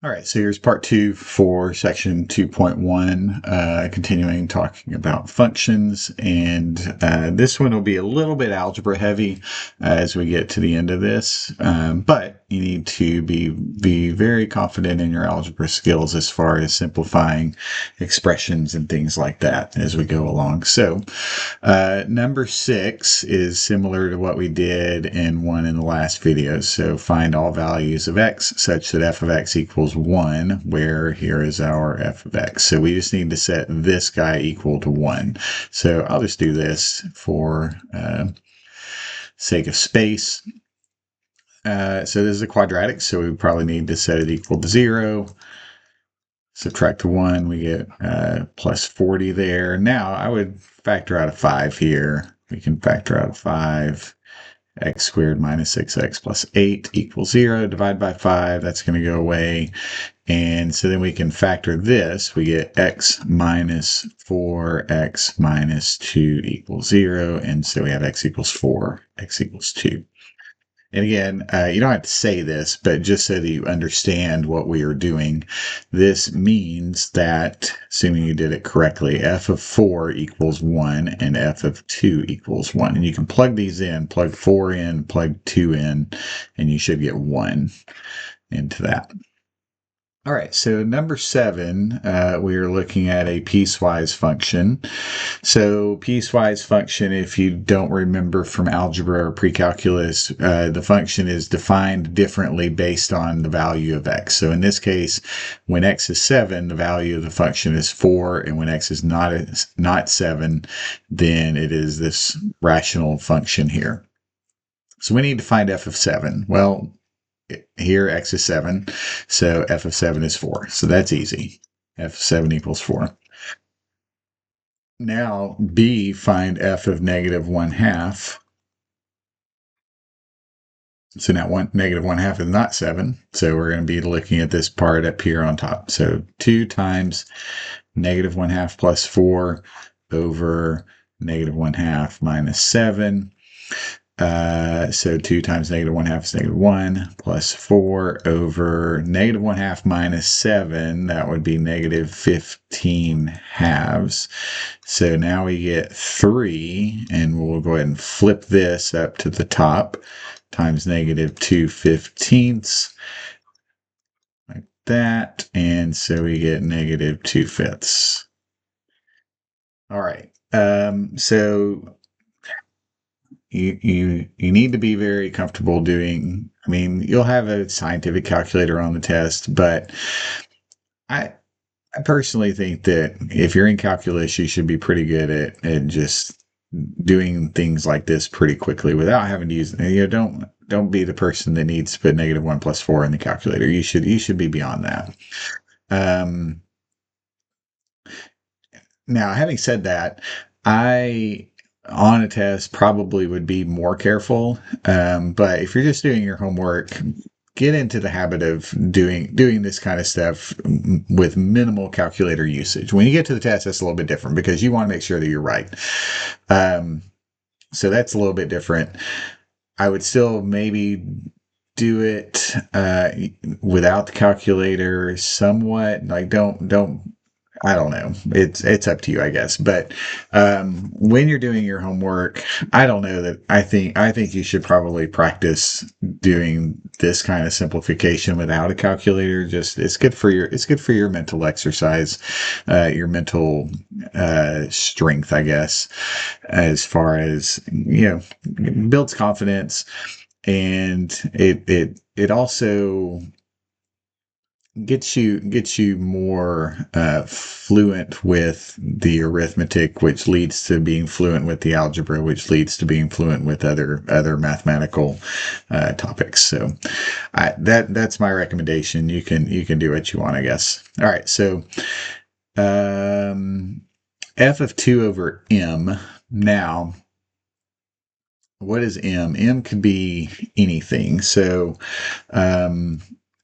All right, so here's part 2 for section 2.1, continuing talking about functions. And this one will be a little bit algebra heavy as we get to the end of this. But you need to be very confident in your algebra skills as far as simplifying expressions and things like that as we go along. So number 6 is similar to what we did in the last video. So find all values of x such that f of x equals 1, where here is our f of x. So we just need to set this guy equal to 1. So I'll just do this for sake of space. So this is a quadratic, so we probably need to set it equal to 0. Subtract the 1, we get plus 40 there. Now I would factor out a 5 here. We can factor out a 5. X squared minus 6x plus 8 equals 0. Divide by 5, that's going to go away. And so then we can factor this. We get x minus 4x minus 2 equals 0. And so we have x equals 4, x equals 2. And again, you don't have to say this, but just so that you understand what we are doing, this means that, assuming you did it correctly, f of 4 equals 1 and f of 2 equals 1. And you can plug these in, plug 4 in, plug 2 in, and you should get 1 into that. All right, so number 7, we are looking at a piecewise function. So piecewise function, if you don't remember from algebra or pre-calculus, the function is defined differently based on the value of x. So in this case, when x is 7, the value of the function is 4, and when x is not 7, then it is this rational function here. So we need to find f of 7. Well, here x is 7, so f of 7 is 4. So that's easy. F of 7 equals 4. Now, b, find f of negative 1/2. So now negative 1/2 is not 7, so we're going to be looking at this part up here on top. So 2 times negative 1/2 plus 4 over negative 1/2 minus 7. So 2 times negative 1/2 is negative 1, plus 4 over negative 1/2 minus 7, that would be negative 15 halves. So now we get 3, and we'll go ahead and flip this up to the top, times negative 2/15, like that, and so we get negative 2/5. All right, so you need to be very comfortable doing, I mean, you'll have a scientific calculator on the test, but I personally think that if you're in calculus, you should be pretty good at just doing things like this pretty quickly without having to use, don't be the person that needs to put negative 1 plus 4 in the calculator. You should be beyond that. Now, having said that, on a test probably would be more careful, but if you're just doing your homework, get into the habit of doing this kind of stuff with minimal calculator usage. When you get to the test, that's a little bit different because you want to make sure that you're right. So that's a little bit different. I would still maybe do it without the calculator somewhat. Like I don't know. It's up to you, I guess. But when you're doing your homework, I don't know that I think you should probably practice doing this kind of simplification without a calculator. Just it's good for your mental exercise, your mental strength, I guess, as far as builds confidence, and it also gets you more fluent with the arithmetic, which leads to being fluent with the algebra, which leads to being fluent with other mathematical topics. So that's my recommendation. You can do what you want, I guess. All right, so f of 2 over m. Now, what is m? M could be anything. So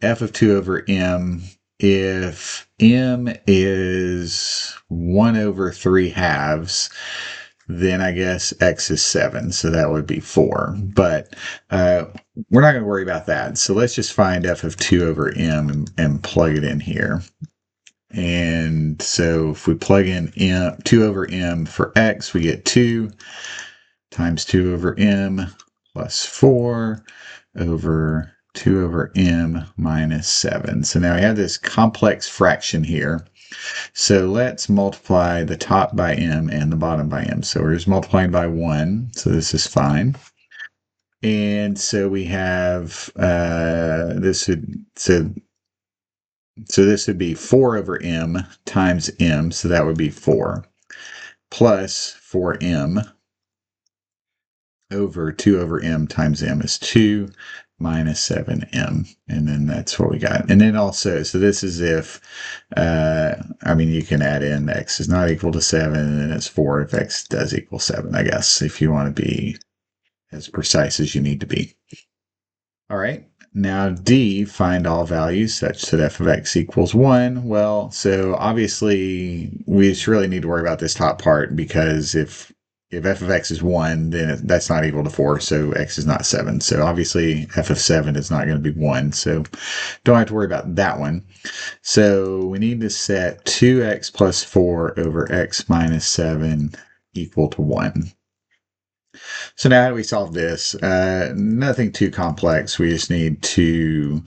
f of 2 over m, if m is 1 over 3 halves, then I guess x is 7, so that would be 4. But we're not going to worry about that. So let's just find f of 2 over m and plug it in here. And so if we plug in 2 over m for x, we get 2 times 2 over m plus 4 over 2 over m minus 7. So now we have this complex fraction here. So let's multiply the top by m and the bottom by m. So we're just multiplying by 1, so this is fine. And so we have this would be 4 over m times m, so that would be 4, plus 4m over 2 over m times m is 2, minus 7m, and then that's what we got. And then also, so this is if, you can add in x is not equal to 7, and then it's 4 if x does equal 7, I guess, if you want to be as precise as you need to be. All right. Now D, find all values such that f of x equals 1. Well, so obviously we just really need to worry about this top part, because if f of x is 1, then that's not equal to 4, so x is not 7. So obviously f of 7 is not going to be 1, so don't have to worry about that one. So we need to set 2x plus 4 over x minus 7 equal to 1. So now how do we solve this? Nothing too complex. We just need to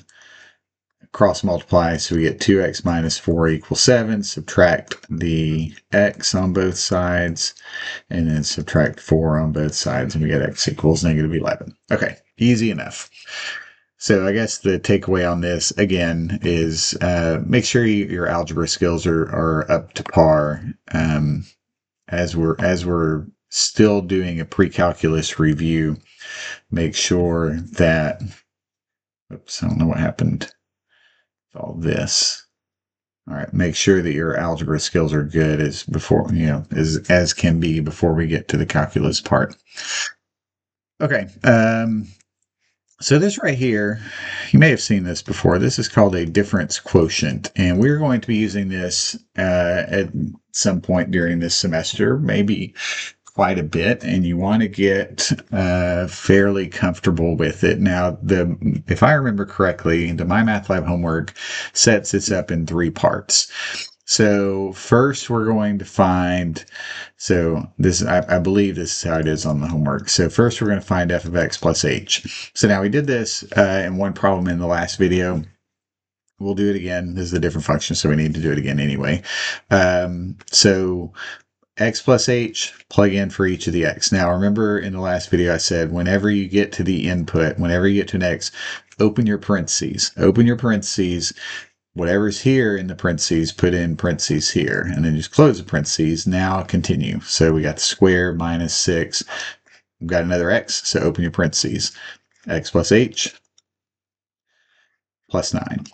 cross multiply, so we get 2x minus 4 equals 7, subtract the x on both sides, and then subtract 4 on both sides, and we get x equals negative 11. Okay, easy enough. So I guess the takeaway on this, again, is make sure your algebra skills are up to par as we're still doing a pre-calculus review. Make sure that, oops, I don't know what happened with all this. All right, make sure that your algebra skills are good as can be before we get to the calculus part. Okay, so this right here, you may have seen this before. This is called a difference quotient, and we're going to be using this at some point during this semester, maybe quite a bit, and you want to get fairly comfortable with it. Now, if I remember correctly, the My Math Lab homework sets this up in 3 parts. So first we're going to find, I believe this is how it is on the homework. So first we're going to find f of x plus h. So now we did this in one problem in the last video. We'll do it again. This is a different function, so we need to do it again anyway. So x plus h, plug in for each of the x. Now remember in the last video I said whenever you get to the input, whenever you get to an x, open your parentheses. Open your parentheses. Whatever's here in the parentheses, put in parentheses here, and then just close the parentheses. Now continue. So we got the square minus 6. We've got another x, so open your parentheses. X plus h plus 9.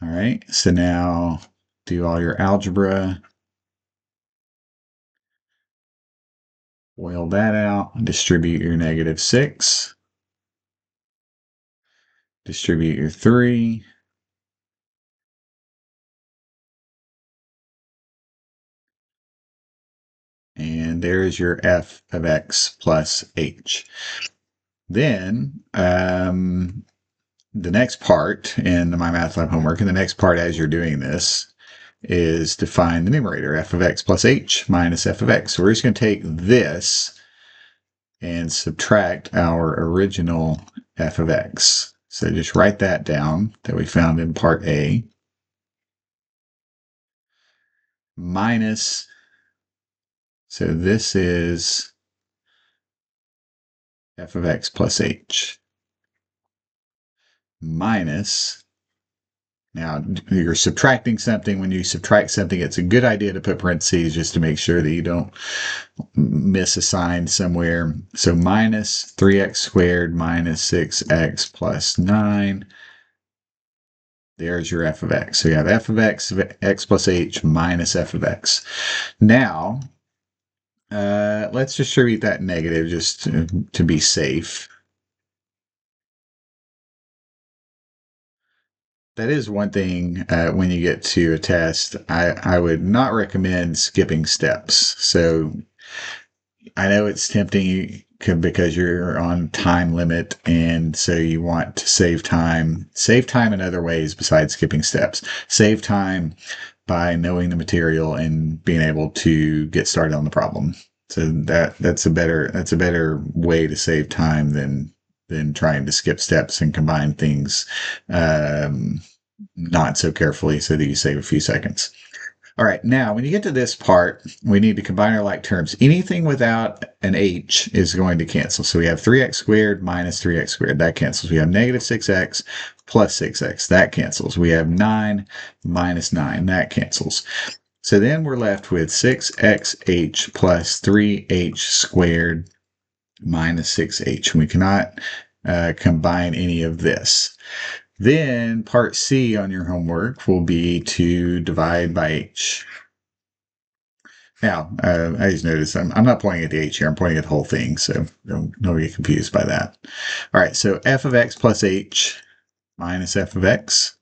All right, so now do all your algebra. Boil that out. Distribute your negative 6. Distribute your 3. And there's your f of x plus h. Then the next part in the My Math Lab homework, and the next part as you're doing this, is to find the numerator, f of x plus h minus f of x. So we're just going to take this and subtract our original f of x. So just write that down that we found in part A. Minus, so this is f of x plus h. Minus, now you're subtracting something. When you subtract something, it's a good idea to put parentheses just to make sure that you don't miss a sign somewhere. So minus 3x squared minus 6x plus 9. There's your f of x. So you have f of x plus h minus f of x. Now, let's distribute that negative just to be safe. That is one thing when you get to a test, I would not recommend skipping steps. So I know it's tempting because you're on time limit, and so you want to save time. Save time in other ways besides skipping steps. Save time by knowing the material and being able to get started on the problem. So that's a better way to save time than trying to skip steps and combine things not so carefully so that you save a few seconds. All right, now when you get to this part, we need to combine our like terms. Anything without an h is going to cancel. So we have 3x squared minus 3x squared. That cancels. We have negative 6x plus 6x. That cancels. We have 9 minus 9. That cancels. So then we're left with 6xh plus 3h squared minus 6h. We cannot combine any of this. Then part C on your homework will be to divide by h. Now, I just noticed I'm not pointing at the h here. I'm pointing at the whole thing, so don't get confused by that. All right, so f of x plus h minus f of x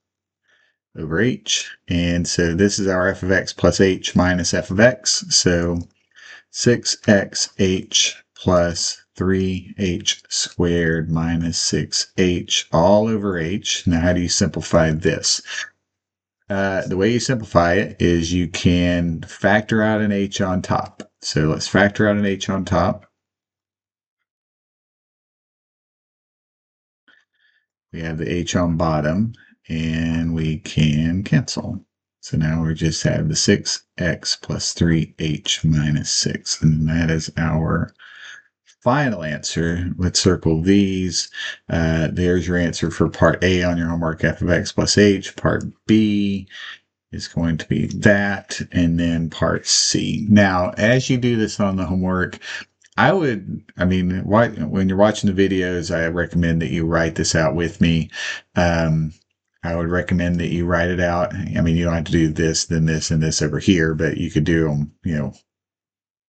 over h. And so this is our f of x plus h minus f of x. So 6xh plus 3h squared minus 6h all over h. Now, how do you simplify this? The way you simplify it is you can factor out an h on top. So let's factor out an h on top. We have the h on bottom, and we can cancel. So now we just have the 6x plus 3h minus 6, and that is our final answer. Let's circle these. There's your answer for part A on your homework, f of x plus h. Part B is going to be that, and then part C. Now, as you do this on the homework, when you're watching the videos, I recommend that you write this out with me. I would recommend that you write it out. I mean, you don't have to do this, then this, and this over here, but you could do them,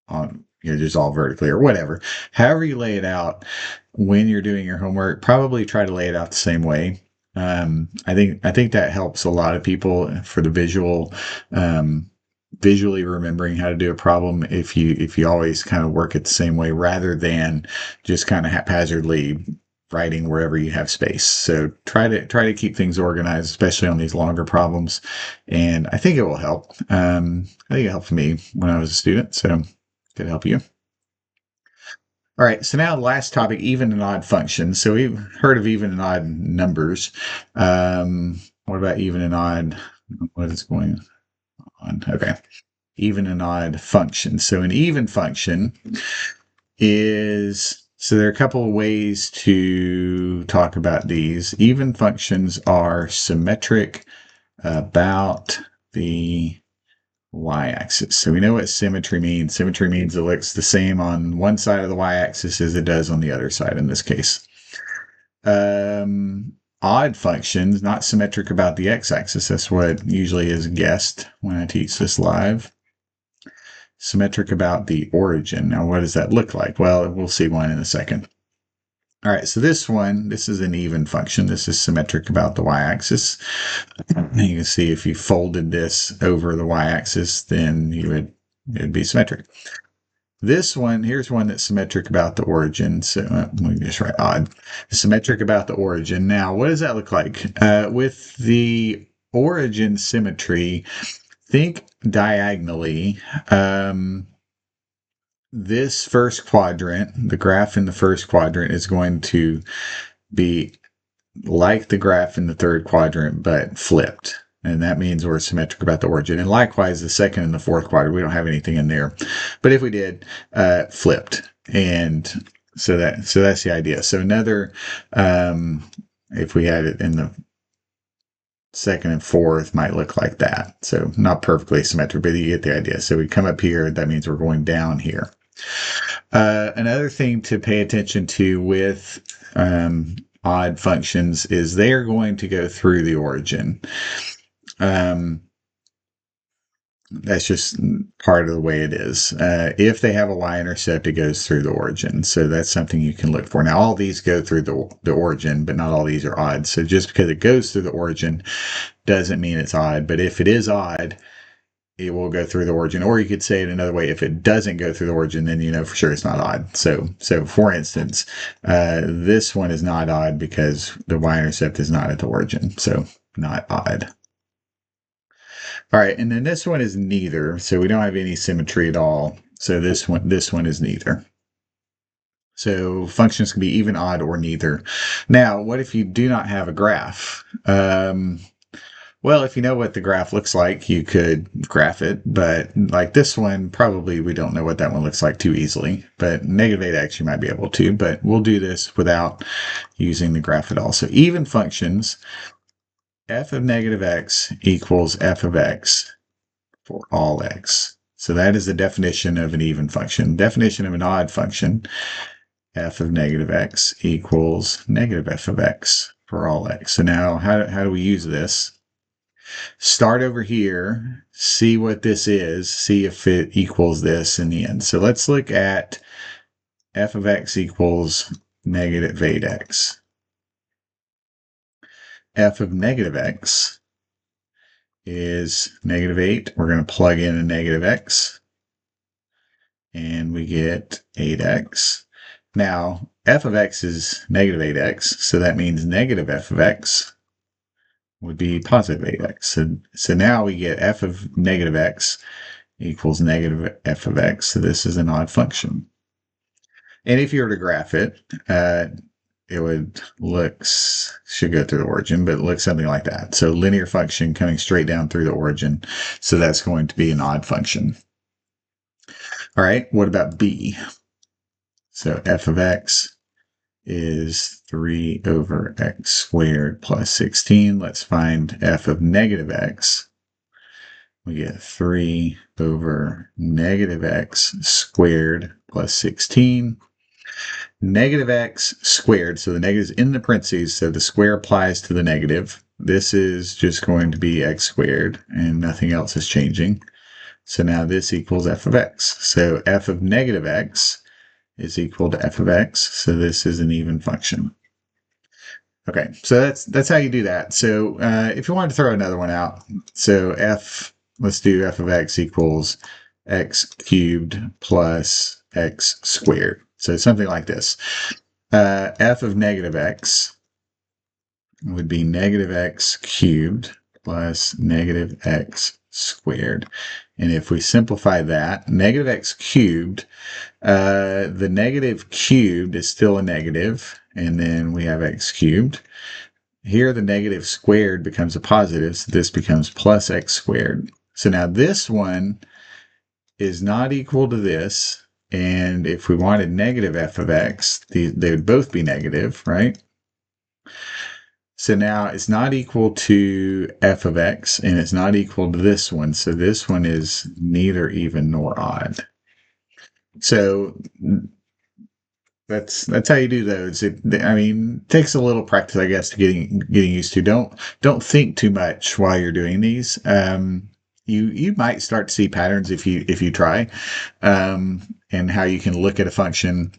on just all vertically or whatever. However you lay it out when you're doing your homework, probably try to lay it out the same way. I think that helps a lot of people for the visually remembering how to do a problem if you always kind of work it the same way rather than just kind of haphazardly writing wherever you have space. So try to keep things organized, especially on these longer problems, and I think it will help. I think it helped me when I was a student, so it could help you. All right, so now the last topic, even and odd functions. So we've heard of even and odd numbers. What about even and odd? What is going on? Okay, even and odd functions. So an even function so there are a couple of ways to talk about these. Even functions are symmetric about the y-axis. So we know what symmetry means. Symmetry means it looks the same on one side of the y-axis as it does on the other side in this case. Odd functions, not symmetric about the x-axis. That's what usually is guessed when I teach this live. Symmetric about the origin. Now, what does that look like? Well, we'll see one in a second. All right, so this is an even function. This is symmetric about the y-axis. You can see if you folded this over the y-axis, then it'd be symmetric. This one, here's one that's symmetric about the origin. So let me just write odd. Symmetric about the origin. Now, what does that look like? With the origin symmetry, think diagonally. This first quadrant, the graph in the first quadrant is going to be like the graph in the third quadrant, but flipped. And that means we're symmetric about the origin. And likewise, the second and the fourth quadrant, we don't have anything in there. But if we did, flipped. And so that's the idea. So another, if we had it in the second and fourth, might look like that. So not perfectly symmetric, but you get the idea. So we come up here, that means we're going down here. Another thing to pay attention to with odd functions is they are going to go through the origin. That's just part of the way it is. If they have a y-intercept, it goes through the origin. So that's something you can look for. Now, all these go through the origin, but not all these are odd. So just because it goes through the origin doesn't mean it's odd. But if it is odd, it will go through the origin. Or you could say it another way: if it doesn't go through the origin, then you know for sure it's not odd. So for instance, this one is not odd because the y-intercept is not at the origin, so not odd. All right, and then this one is neither, so we don't have any symmetry at all. So this one is neither. So functions can be even, odd, or neither. Now, what if you do not have a graph? Well, if you know what the graph looks like, you could graph it, but like this one, probably we don't know what that one looks like too easily. But negative 8x, you might be able to, but we'll do this without using the graph at all. So even functions, f of negative x equals f of x for all x. So that is the definition of an even function. Definition of an odd function, f of negative x equals negative f of x for all x. So now how do we use this? Start over here, see what this is, see if it equals this in the end. So let's look at f of x equals negative 8x. F of negative x is negative 8. We're going to plug in a negative x, and we get 8x. Now, f of x is negative 8x, so that means negative f of x would be positive 8x. So now we get f of negative x equals negative f of x. So this is an odd function. And if you were to graph it, it would should go through the origin, but it looks something like that. So linear function coming straight down through the origin. So that's going to be an odd function. All right, what about b? So f of x is 3 over x squared plus 16. Let's find f of negative x. We get 3 over negative x squared plus 16. Negative x squared, so the negative is in the parentheses, so the square applies to the negative. This is just going to be x squared, and nothing else is changing. So now this equals f of x. So f of negative x is equal to f of x, so this is an even function. Okay, so that's how you do that. So if you wanted to throw another one out, so let's do f of x equals x cubed plus x squared. So something like this. F of negative x would be negative x cubed plus negative x squared. And if we simplify that, negative x cubed, the negative cubed is still a negative, and then we have x cubed. Here the negative squared becomes a positive, so this becomes plus x squared. So now this one is not equal to this, and if we wanted negative f of x, they would both be negative, right? So now it's not equal to f of x, and it's not equal to this one, so this one is neither even nor odd. So that's how you do those. It takes a little practice, I guess, to getting used to. Don't think too much while you're doing these. You might start to see patterns if you try, and how you can look at a function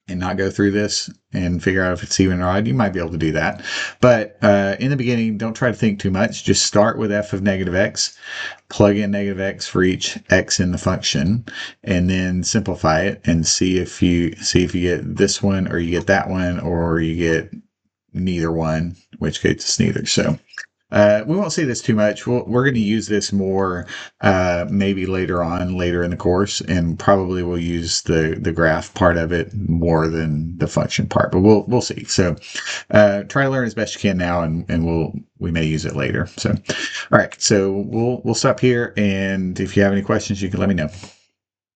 and not go through this and figure out if it's even or odd. You might be able to do that. But in the beginning, don't try to think too much. Just start with f of negative x, plug in negative x for each x in the function, and then simplify it and see if you get this one, or you get that one, or you get neither one, in which case it's neither. So we won't see this too much. We're going to use this more maybe later in the course, and probably we'll use the graph part of it more than the function part, but we'll see. So try to learn as best you can now, and we may use it later. So all right, so we'll stop here, and if you have any questions, you can let me know.